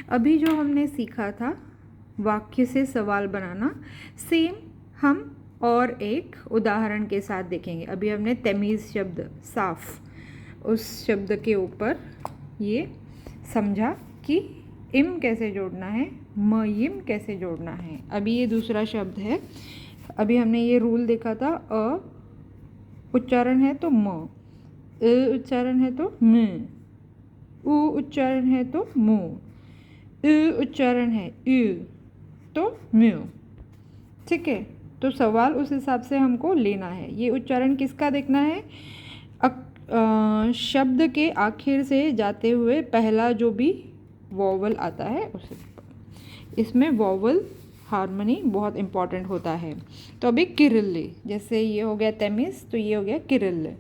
अभी जो हमने सीखा था वाक्य से सवाल बनाना, सेम हम और एक उदाहरण के साथ देखेंगे। अभी हमने तमीज़ शब्द, साफ, उस शब्द के ऊपर ये समझा कि इम कैसे जोड़ना है, मयिम कैसे जोड़ना है। अभी ये दूसरा शब्द है। अभी हमने ये रूल देखा था, अ उच्चारण है तो म, अ उच्चारण है तो म, उ उच्चारण है तो मु, उ उच्चारण है उ तो म्यू। ठीक है, तो सवाल उस हिसाब से हमको लेना है। ये उच्चारण किसका देखना है? शब्द के आखिर से जाते हुए पहला जो भी वॉवल आता है उसे, इसमें वॉवल हार्मनी बहुत इम्पॉर्टेंट होता है। तो अभी किरिल्ल, जैसे ये हो गया तमीज़, तो ये हो गया किरिल्ल।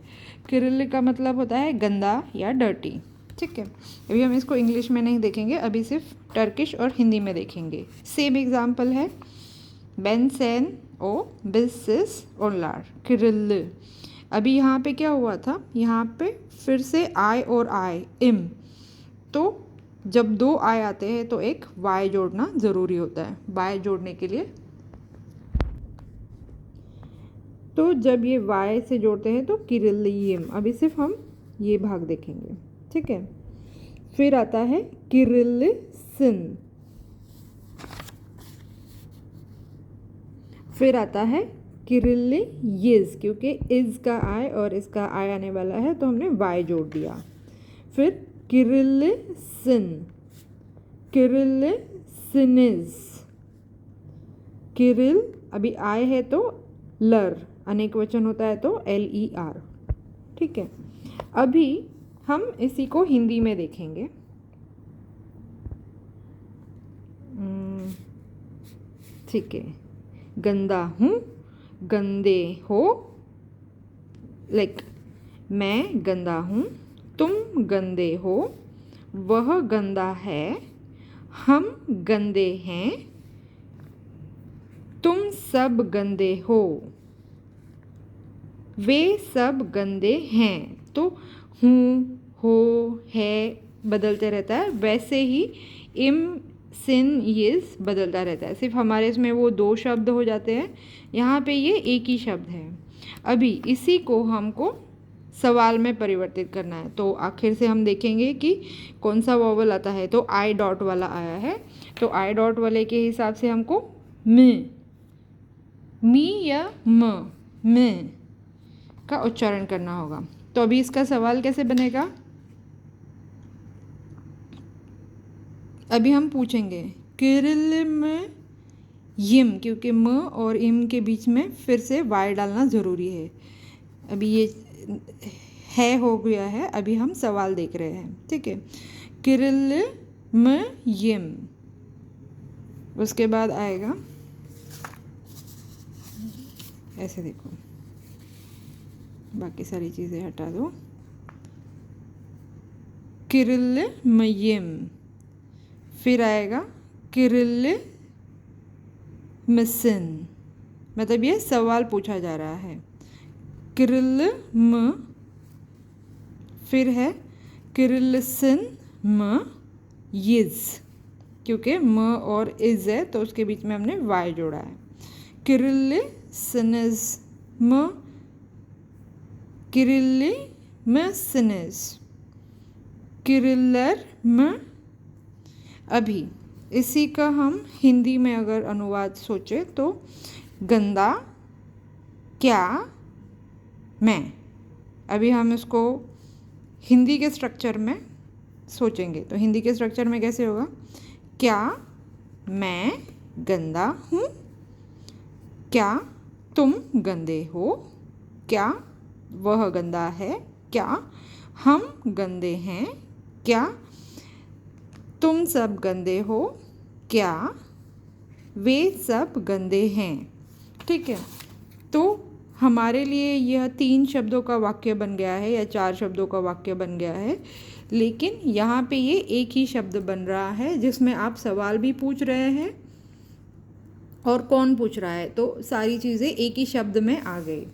किरिल्ल का मतलब होता है गंदा या डर्टी। ठीक है, अभी हम इसको इंग्लिश में नहीं देखेंगे, अभी सिर्फ टर्किश और हिंदी में देखेंगे। सेम एग्जाम्पल है, बेन सेन ओ बिसिस ओनलार किरिल्ल। अभी यहाँ पे क्या हुआ था, यहाँ पे फिर से आई और आई इम, तो जब दो आई आते हैं तो एक वाई जोड़ना ज़रूरी होता है वाई जोड़ने के लिए। तो जब ये वाई से जोड़ते हैं तो किरिल्लियम। अभी सिर्फ हम ये भाग देखेंगे। ठीक है, फिर आता है किरिल्लिसिन, फिर आता है किरिल्लियिज, क्योंकि इज का आई और इसका आई आने वाला है तो हमने वाई जोड़ दिया। फिर किरिल्लिसिन, किरिल्लिसिनिज, किरिल अभी आई है तो लर, अनेक वचन होता है तो LER। ठीक है, अभी हम इसी को हिंदी में देखेंगे। ठीक है, गंदा हूँ, गंदे हो, लाइक मैं गंदा हूँ, तुम गंदे हो, वह गंदा है, हम गंदे हैं, तुम सब गंदे हो, वे सब गंदे हैं। तो हूँ, हो, है बदलते रहता है, वैसे ही इम सिन यिस बदलता रहता है। सिर्फ हमारे इसमें वो दो शब्द हो जाते हैं, यहाँ पे ये एक ही शब्द है। अभी इसी को हमको सवाल में परिवर्तित करना है। तो आखिर से हम देखेंगे कि कौन सा वॉवल आता है। तो आई डॉट वाला आया है, तो आई डॉट वाले के हिसाब से हमको मी या म का उच्चारण करना होगा। तो अभी इसका सवाल कैसे बनेगा? अभी हम पूछेंगे किरिल्ल में यिम, क्योंकि म और इम के बीच में फिर से वाई डालना ज़रूरी है। अभी ये है हो गया है, अभी हम सवाल देख रहे हैं। ठीक है, किरिल्ल में यिम, उसके बाद आएगा ऐसे, देखो बाकी सारी चीज़ें हटा दो, किरिल्ल मयिम, फिर आएगा किरिल्ल मिसिन, मतलब ये सवाल पूछा जा रहा है। किरिल्ल म, फिर है किरिल्लिसिन म यिज, क्योंकि म और इज है तो उसके बीच में हमने वाई जोड़ा है। किरिल्लिसिनिज म, किरिल्लिमिसिनिज, किरिल्लर म। अभी इसी का हम हिंदी में अगर अनुवाद सोचें तो गंदा क्या मैं। अभी हम इसको हिंदी के स्ट्रक्चर में सोचेंगे, तो हिंदी के स्ट्रक्चर में कैसे होगा? क्या मैं गंदा हूँ, क्या तुम गंदे हो, क्या वह गंदा है, क्या हम गंदे हैं, क्या तुम सब गंदे हो, क्या वे सब गंदे हैं। ठीक है, तो हमारे लिए यह 3 शब्दों का वाक्य बन गया है या 4 शब्दों का वाक्य बन गया है, लेकिन यहाँ पे ये एक ही शब्द बन रहा है जिसमें आप सवाल भी पूछ रहे हैं और कौन पूछ रहा है, तो सारी चीज़ें एक ही शब्द में आ गई।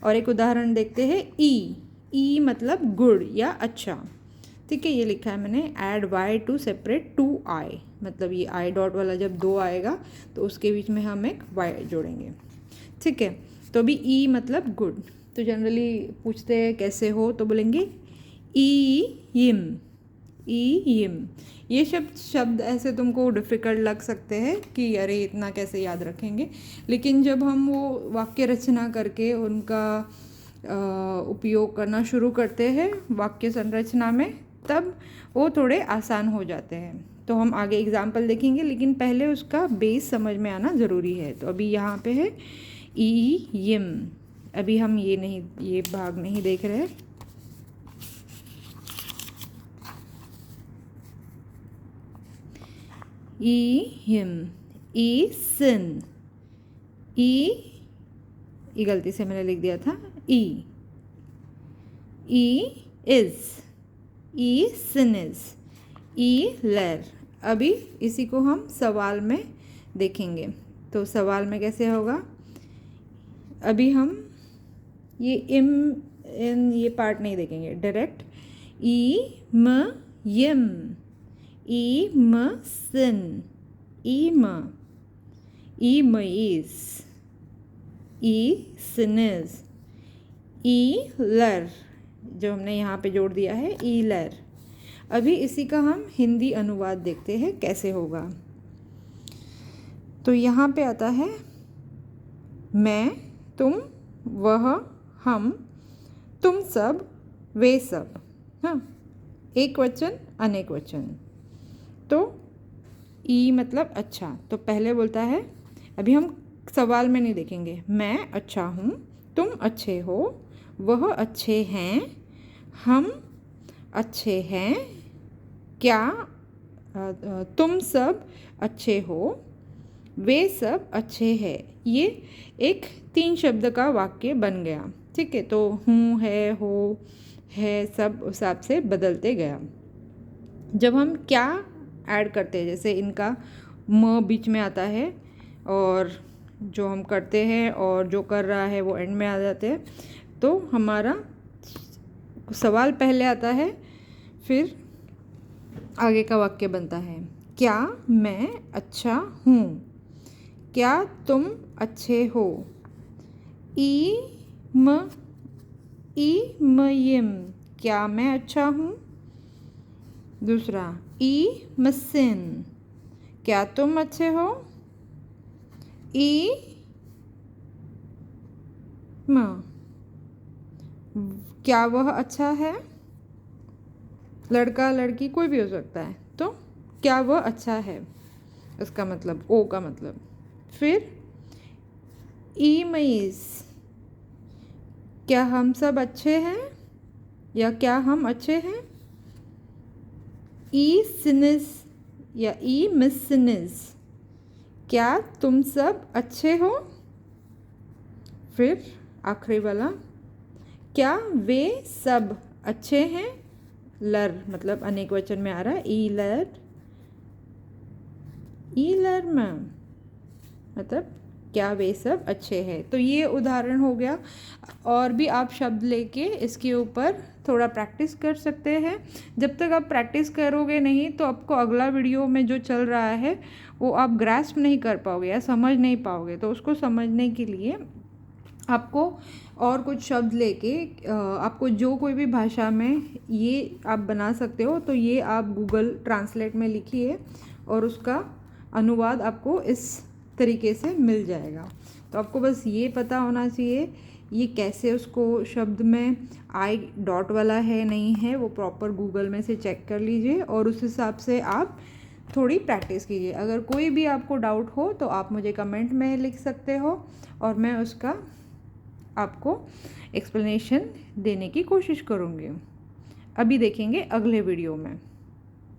और एक उदाहरण देखते हैं, ई मतलब गुड या अच्छा। ठीक है, ये लिखा है मैंने add Y to separate to I, मतलब ये आई डॉट वाला जब 2 आएगा तो उसके बीच में हम एक वाई जोड़ेंगे। ठीक है, तो अभी ई मतलब गुड, तो जनरली पूछते हैं कैसे हो तो बोलेंगे यिम, यिम। ये शब्द ऐसे तुमको डिफ़िकल्ट लग सकते हैं कि अरे इतना कैसे याद रखेंगे, लेकिन जब हम वो वाक्य रचना करके उनका उपयोग करना शुरू करते हैं वाक्य संरचना में, तब वो थोड़े आसान हो जाते हैं। तो हम आगे एग्जाम्पल देखेंगे, लेकिन पहले उसका बेस समझ में आना ज़रूरी है। तो अभी यहाँ पे है यिम, अभी हम ये भाग नहीं देख रहे। यिम, सिन, ये गलती से मैंने लिख दिया था, ई इज, सिन इज, लर। अभी इसी को हम सवाल में देखेंगे, तो सवाल में कैसे होगा, अभी हम ये ये पार्ट नहीं देखेंगे, डायरेक्ट यम, सिन, इज, सिनिज, लर, जो हमने यहाँ पे जोड़ दिया है लर। अभी इसी का हम हिंदी अनुवाद देखते हैं कैसे होगा। तो यहाँ पे आता है मैं, तुम, वह, हम, तुम सब, वे सब, हाँ, एक वचन अनेक वचन। तो ई मतलब अच्छा, तो पहले बोलता है, अभी हम सवाल में नहीं देखेंगे, मैं अच्छा हूँ, तुम अच्छे हो, वह अच्छे हैं, हम अच्छे हैं, क्या तुम सब अच्छे हो, वे सब अच्छे हैं। ये एक 3 शब्द का वाक्य बन गया। ठीक है, तो हूँ, है, हो, है, सब उस हिसाब से बदलते गया। जब हम क्या ऐड करते हैं, जैसे इनका म बीच में आता है और जो हम करते हैं और जो कर रहा है वो एंड में आ जाते हैं, तो हमारा सवाल पहले आता है, फिर आगे का वाक्य बनता है, क्या मैं अच्छा हूँ, क्या तुम अच्छे हो, यिम, क्या मैं अच्छा हूँ। दूसरा मसिन, क्या तुम अच्छे हो, क्या वह अच्छा है, लड़का लड़की कोई भी हो सकता है, तो क्या वह अच्छा है, उसका मतलब ओ का मतलब। फिर मईस, क्या हम सब अच्छे हैं या क्या हम अच्छे हैं। सिनिस या मिसिनिस, क्या तुम सब अच्छे हो। फिर आखिरी वाला, क्या वे सब अच्छे हैं, लर मतलब अनेक वचन में आ रहा है, लर में मतलब क्या वे सब अच्छे हैं। तो ये उदाहरण हो गया, और भी आप शब्द लेके इसके ऊपर थोड़ा प्रैक्टिस कर सकते हैं। जब तक आप प्रैक्टिस करोगे नहीं तो आपको अगला वीडियो में जो चल रहा है वो आप ग्रास्प नहीं कर पाओगे या समझ नहीं पाओगे। तो उसको समझने के लिए आपको और कुछ शब्द लेके आपको जो कोई भी भाषा में ये आप बना सकते हो, तो ये आप गूगल ट्रांसलेट में लिखिए और उसका अनुवाद आपको इस तरीके से मिल जाएगा। तो आपको बस ये पता होना चाहिए ये कैसे उसको शब्द में आई डॉट वाला है नहीं है, वो प्रॉपर गूगल में से चेक कर लीजिए और उस हिसाब से आप थोड़ी प्रैक्टिस कीजिए। अगर कोई भी आपको डाउट हो तो आप मुझे कमेंट में लिख सकते हो और मैं उसका आपको एक्सप्लेनेशन देने की कोशिश करूँगी। अभी देखेंगे अगले वीडियो में।